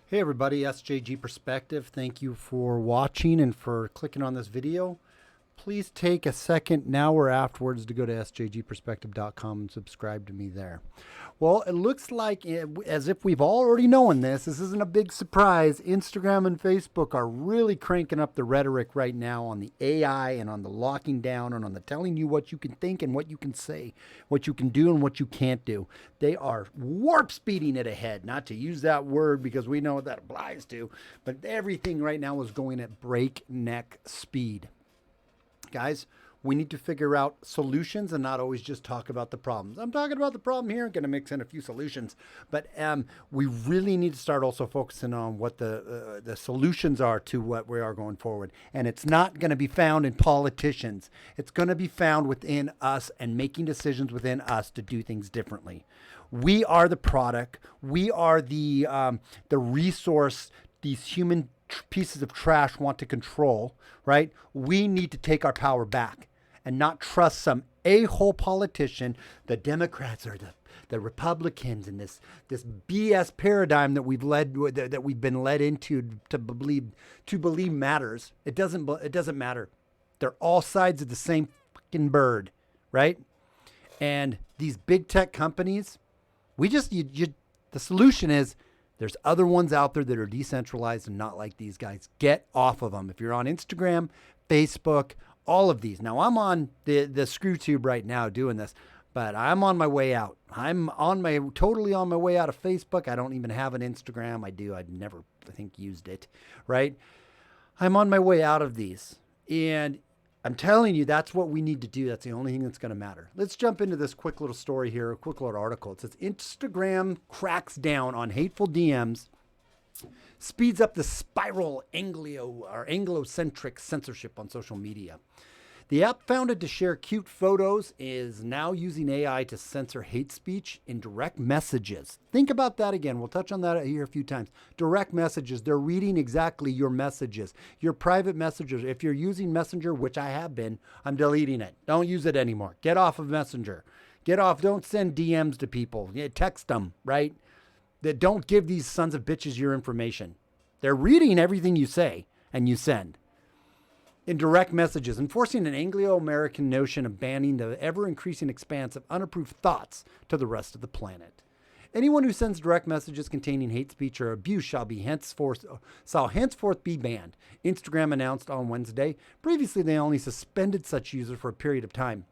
Hey everybody, SJG Perspective. Thank you for watching and for clicking on this video. Please take a second now or afterwards to go to sjgperspective.com and subscribe to me there. Well, it looks like, as if we've already known this isn't a big surprise. Instagram and Facebook are really cranking up the rhetoric right now on the AI and on the locking down and on the telling you what you can think and what you can say, what you can do and what you can't do. They are warp speeding it ahead, not to use that word because we know what that applies to, but everything right now is going at breakneck speed. Guys, we need to figure out solutions and not always just talk about the problems. I'm talking about the problem here. I'm going to mix in a few solutions, but we really need to start also focusing on what the solutions are to what we are going forward. And it's not going to be found in politicians. It's going to be found within us and making decisions within us to do things differently. We are the product. We are the resource these human pieces of trash want to control, right? We need to take our power back and not trust some a-hole politician. The Democrats or the Republicans and this BS paradigm that we've been led into to believe matters. It doesn't matter. They're all sides of the same fucking bird, right? And these big tech companies, the solution is there's other ones out there that are decentralized and not like these guys. Get off of them. If you're on Instagram, Facebook, all of these. Now, I'm on the screw tube right now doing this, but I'm on my way out. I'm totally on my way out of Facebook. I don't even have an Instagram. I've never, I think, used it, right? I'm on my way out of these. And I'm telling you, that's what we need to do. That's the only thing that's going to matter. Let's jump into this quick little story here, a quick little article. It says Instagram cracks down on hateful DMs, speeds up the spiral Anglo-centric censorship on social media. The app founded to share cute photos is now using AI to censor hate speech in direct messages. Think about that again. We'll touch on that here a few times. Direct messages. They're reading exactly your messages, your private messages. If you're using Messenger, which I have been, I'm deleting it. Don't use it anymore. Get off of Messenger. Get off. Don't send DMs to people. Text them, right? Don't give these sons of bitches your information. They're reading everything you say and you send. In direct messages, enforcing an Anglo-American notion of banning the ever-increasing expanse of unapproved thoughts to the rest of the planet. Anyone who sends direct messages containing hate speech or abuse shall henceforth be banned, Instagram announced on Wednesday. Previously, they only suspended such users for a period of time.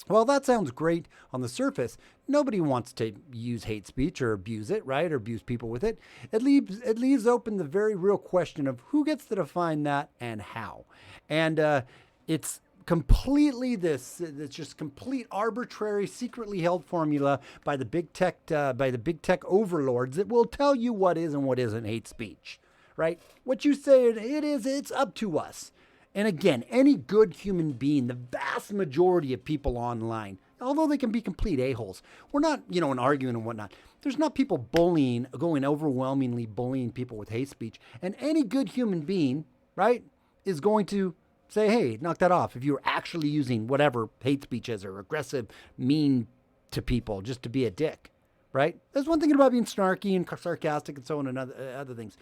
Well, that sounds great on the surface. Nobody wants to use hate speech or abuse it, right? Or abuse people with it. It leaves open the very real question of who gets to define that and how. And it's completely it's just complete arbitrary, secretly held formula by the big tech overlords that will tell you what is and what isn't hate speech, right? What you say it's up to us. And again, any good human being, the vast majority of people online, although they can be complete a-holes, we're not, in arguing and whatnot. There's not people going overwhelmingly bullying people with hate speech. And any good human being, right, is going to say, hey, knock that off if you're actually using whatever hate speech is or aggressive, mean to people just to be a dick, right? There's one thing about being snarky and sarcastic and so on and other things.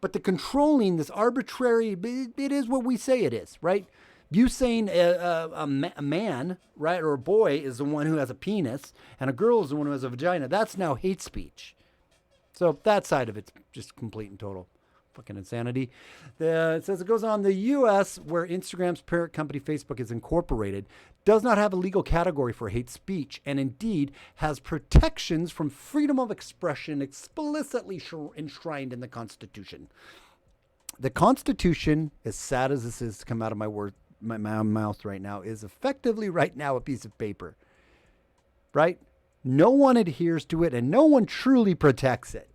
But the controlling, this arbitrary, it is what we say it is, right? You saying a man, right, or a boy is the one who has a penis, and a girl is the one who has a vagina. That's now hate speech. So that side of it's just complete and total fucking insanity. It says it goes on. The U.S., where Instagram's parent company Facebook is incorporated, does not have a legal category for hate speech and indeed has protections from freedom of expression explicitly enshrined in the Constitution. The Constitution, as sad as this is to come out of my mouth right now, is effectively right now a piece of paper, right? No one adheres to it and no one truly protects it.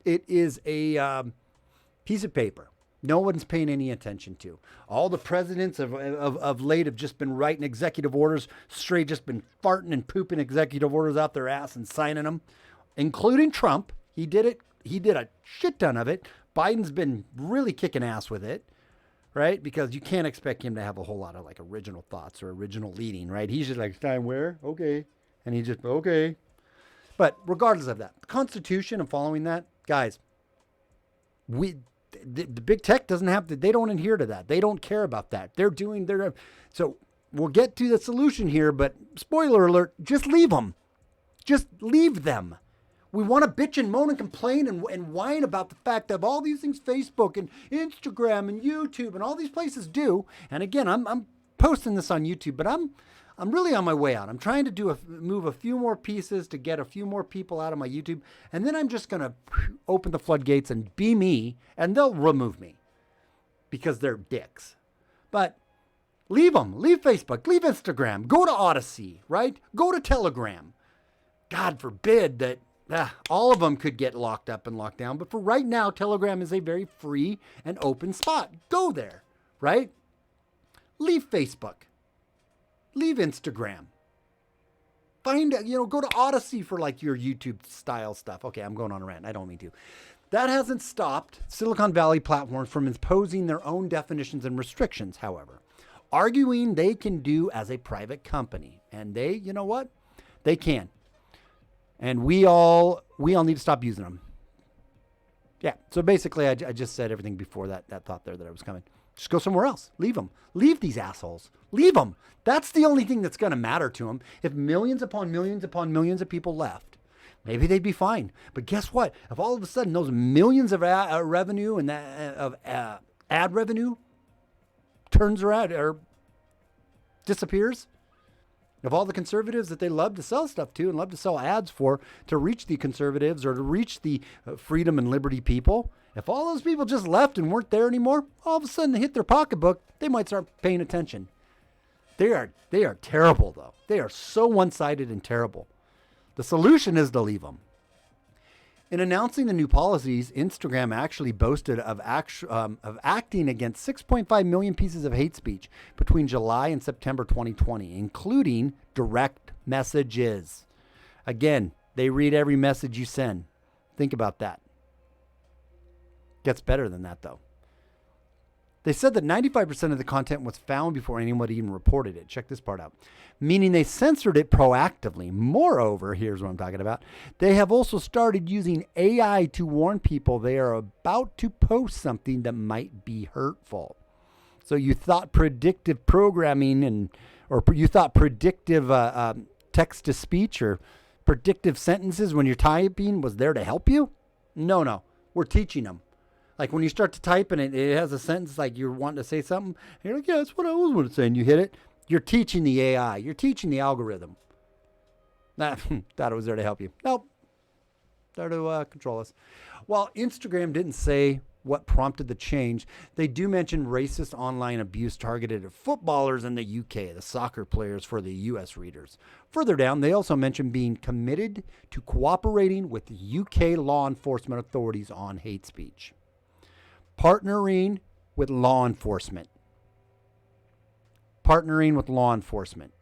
It is a piece of paper no one's paying any attention to. All the presidents of late have just been writing executive orders, just been farting and pooping executive orders out their ass and signing them, including Trump. He did it. He did a shit ton of it. Biden's been really kicking ass with it, right? Because you can't expect him to have a whole lot of like original thoughts or original leading, right? He's just like, time where? Okay. And he just, okay. But regardless of that, the Constitution and following that, Guys, the big tech doesn't have to, they don't adhere to that. They don't care about that. They're doing their, so we'll get to the solution here, but spoiler alert, just leave them. Just leave them. We want to bitch and moan and complain and whine about the fact that all these things Facebook and Instagram and YouTube and all these places do. And again, I'm posting this on YouTube, but I'm really on my way out. I'm trying to move a few more pieces to get a few more people out of my YouTube. And then I'm just going to open the floodgates and be me, and they'll remove me because they're dicks. But leave them. Leave Facebook. Leave Instagram. Go to Odyssey, right? Go to Telegram. God forbid that all of them could get locked up and locked down. But for right now, Telegram is a very free and open spot. Go there, right? Leave Facebook. Leave Instagram. Go to Odyssey for like your YouTube style stuff. Okay, I'm going on a rant. I don't mean to. That hasn't stopped Silicon Valley platforms from imposing their own definitions and restrictions, however, arguing they can do as a private company. And they, you know what? They can. And we all need to stop using them. Yeah. So basically, I just said everything before that thought there that I was coming. Just go somewhere else. Leave them. Leave these assholes. Leave them. That's the only thing that's going to matter to them. If millions upon millions upon millions of people left, maybe they'd be fine. But guess what? If all of a sudden those millions of revenue and ad revenue turns around or disappears, of all the conservatives that they love to sell stuff to and love to sell ads for to reach the conservatives or to reach the freedom and liberty people, if all those people just left and weren't there anymore, all of a sudden they hit their pocketbook, they might start paying attention. They are terrible, though. They are so one-sided and terrible. The solution is to leave them. In announcing the new policies, Instagram actually boasted of acting against 6.5 million pieces of hate speech between July and September 2020, including direct messages. Again, they read every message you send. Think about that. Gets better than that, though. They said that 95% of the content was found before anyone even reported it. Check this part out. Meaning they censored it proactively. Moreover, here's what I'm talking about. They have also started using AI to warn people they are about to post something that might be hurtful. So you thought predictive programming or you thought predictive text to speech or predictive sentences when you're typing was there to help you? No. We're teaching them. Like when you start to type and it has a sentence like you're wanting to say something, and you're like, yeah, that's what I was wanting to say, and you hit it. You're teaching the AI. You're teaching the algorithm. Thought it was there to help you. Nope. There to control us. While Instagram didn't say what prompted the change, they do mention racist online abuse targeted at footballers in the UK, the soccer players for the US readers. Further down, they also mention being committed to cooperating with UK law enforcement authorities on hate speech. Partnering with law enforcement. Partnering with law enforcement.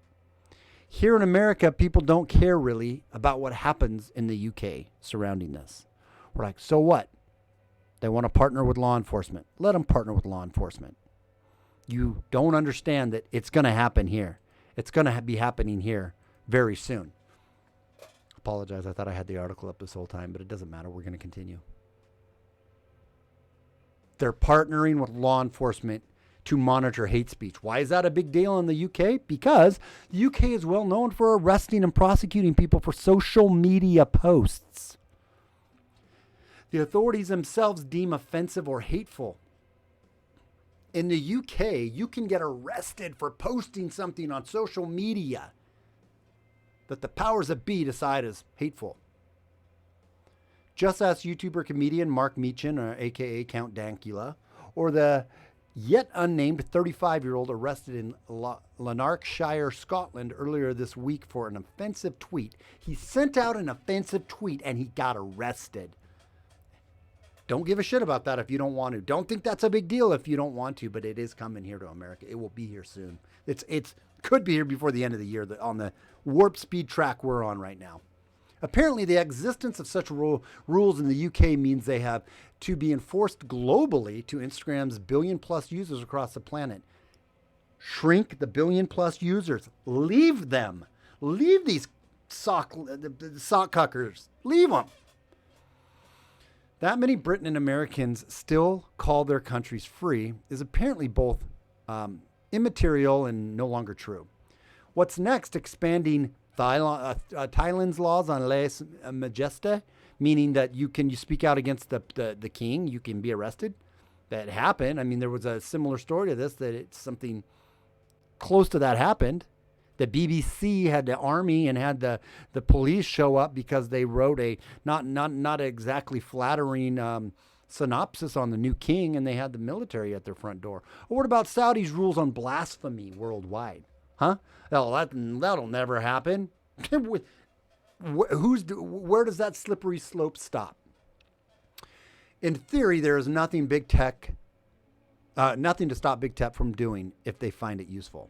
Here in America, people don't care really about what happens in the UK surrounding this. We're like, so what? They want to partner with law enforcement. Let them partner with law enforcement. You don't understand that it's going to happen here. It's going to be happening here very soon. Apologize. I thought I had the article up this whole time, but it doesn't matter. We're going to continue. They're partnering with law enforcement to monitor hate speech. Why is that a big deal in the UK? Because the UK is well known for arresting and prosecuting people for social media posts. The authorities themselves deem offensive or hateful. In the UK, you can get arrested for posting something on social media that the powers that be decide is hateful. Just as YouTuber comedian Mark Meechan, or a.k.a. Count Dankula, or the yet unnamed 35-year-old arrested in Lanarkshire, Scotland earlier this week for an offensive tweet. He sent out an offensive tweet and he got arrested. Don't give a shit about that if you don't want to. Don't think that's a big deal if you don't want to, but it is coming here to America. It will be here soon. It's could be here before the end of the year on the warp speed track we're on right now. Apparently, the existence of such rules in the UK means they have to be enforced globally to Instagram's billion-plus users across the planet. Shrink the billion-plus users. Leave them. Leave these sock cuckers. Leave them. That many Britain and Americans still call their countries free is apparently both immaterial and no longer true. What's next? Expanding Thailand's laws on lèse majesté, meaning that you speak out against the king, you can be arrested. That happened. I mean, there was a similar story to this, that it's something close to that happened. The BBC had the army and had the police show up because they wrote a not exactly flattering synopsis on the new king, and they had the military at their front door. Or what about Saudi's rules on blasphemy worldwide? Huh? Oh, that'll never happen. Where does that slippery slope stop? In theory, there is nothing to stop big tech from doing if they find it useful.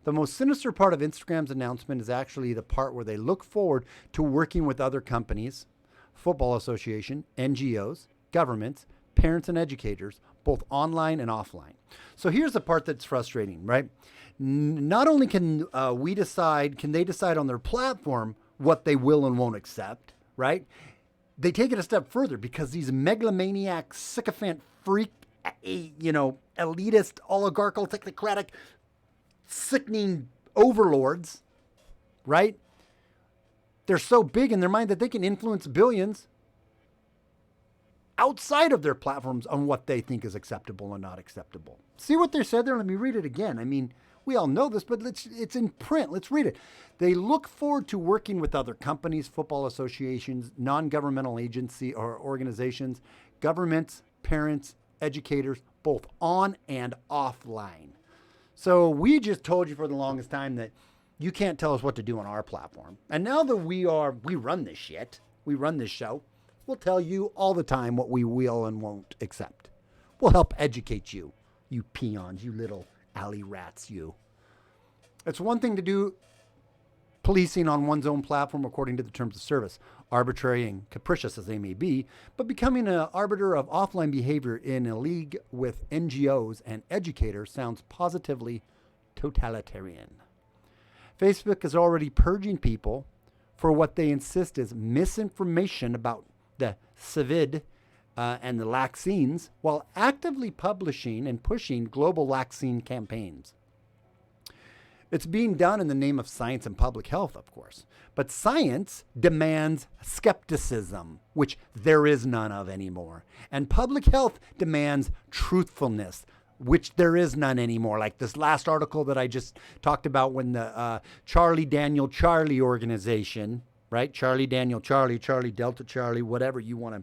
The most sinister part of Instagram's announcement is actually the part where they look forward to working with other companies, football association, NGOs, governments, parents, and educators, both online and offline. So here's the part that's frustrating, right? Not only can they decide on their platform what they will and won't accept, right? They take it a step further because these megalomaniac, sycophant, freak, elitist, oligarchical, technocratic, sickening overlords, right? They're so big in their mind that they can influence billions outside of their platforms on what they think is acceptable and not acceptable. See what they said there? Let me read it again. I mean, we all know this, but it's in print. Let's read it. They look forward to working with other companies, football associations, non-governmental agency or organizations, governments, parents, educators, both on and offline. So we just told you for the longest time that you can't tell us what to do on our platform. And now that we run this shit, we run this show, we'll tell you all the time what we will and won't accept. We'll help educate you, you peons, you little alley rats, you. It's one thing to do policing on one's own platform according to the terms of service, arbitrary and capricious as they may be, but becoming an arbiter of offline behavior in a league with NGOs and educators sounds positively totalitarian. Facebook is already purging people for what they insist is misinformation about the COVID and the vaccines, while actively publishing and pushing global vaccine campaigns. It's being done in the name of science and public health, of course. But science demands skepticism, which there is none of anymore. And public health demands truthfulness, which there is none anymore. Like this last article that I just talked about when the Charlie Daniel Charlie organization, right? Charlie Daniel Charlie, Charlie Delta Charlie, whatever you want to,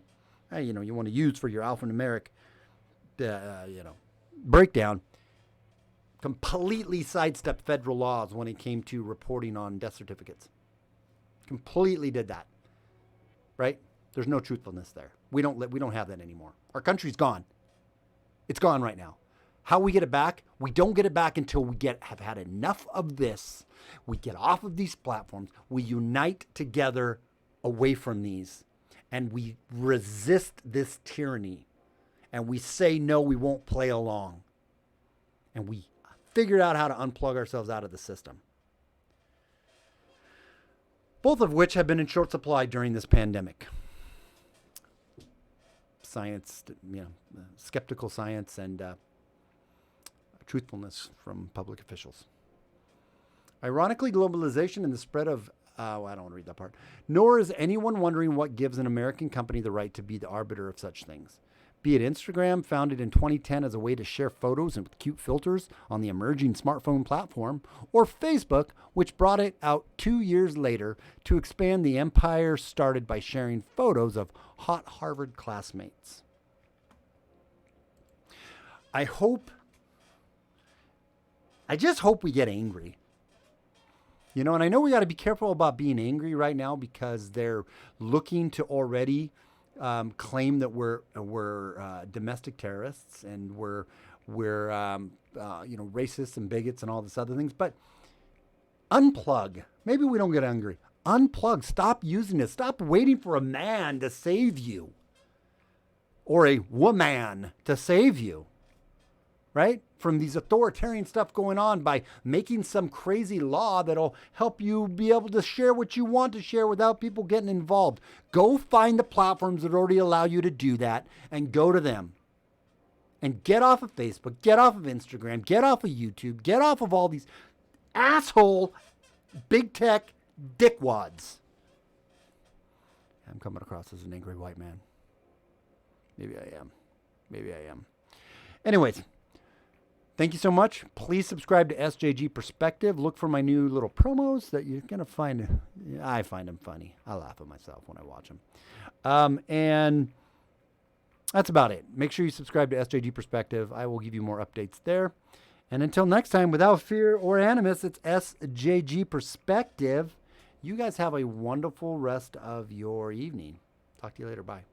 you want to use for your alphanumeric, breakdown, completely sidestepped federal laws when it came to reporting on death certificates. Completely did that, right? There's no truthfulness there. We don't have that anymore. Our country's gone. It's gone right now. How we get it back? We don't get it back until we have had enough of this. We get off of these platforms. We unite together away from these, and we resist this tyranny. And we say no, we won't play along. And we figured out how to unplug ourselves out of the system. Both of which have been in short supply during this pandemic. Science, skeptical science and truthfulness from public officials. Ironically, globalization and the spread of, I don't want to read that part. Nor is anyone wondering what gives an American company the right to be the arbiter of such things. Be it Instagram, founded in 2010 as a way to share photos and with cute filters on the emerging smartphone platform, or Facebook, which brought it out 2 years later to expand the empire started by sharing photos of hot Harvard classmates. I just hope we get angry. And I know we got to be careful about being angry right now because they're looking to already claim that we're domestic terrorists and we're racists and bigots and all this other things. But unplug. Maybe we don't get angry. Unplug. Stop using it. Stop waiting for a man to save you or a woman to save you. right? From these authoritarian stuff going on by making some crazy law that'll help you be able to share what you want to share without people getting involved. Go find the platforms that already allow you to do that and go to them. And get off of Facebook, get off of Instagram, get off of YouTube, get off of all these asshole big tech dickwads. I'm coming across as an angry white man. Maybe I am. Anyways, thank you so much. Please subscribe to SJG Perspective. Look for my new little promos that you're going to find. I find them funny. I laugh at myself when I watch them. And that's about it. Make sure you subscribe to SJG Perspective. I will give you more updates there. And until next time, without fear or animus, it's SJG Perspective. You guys have a wonderful rest of your evening. Talk to you later. Bye.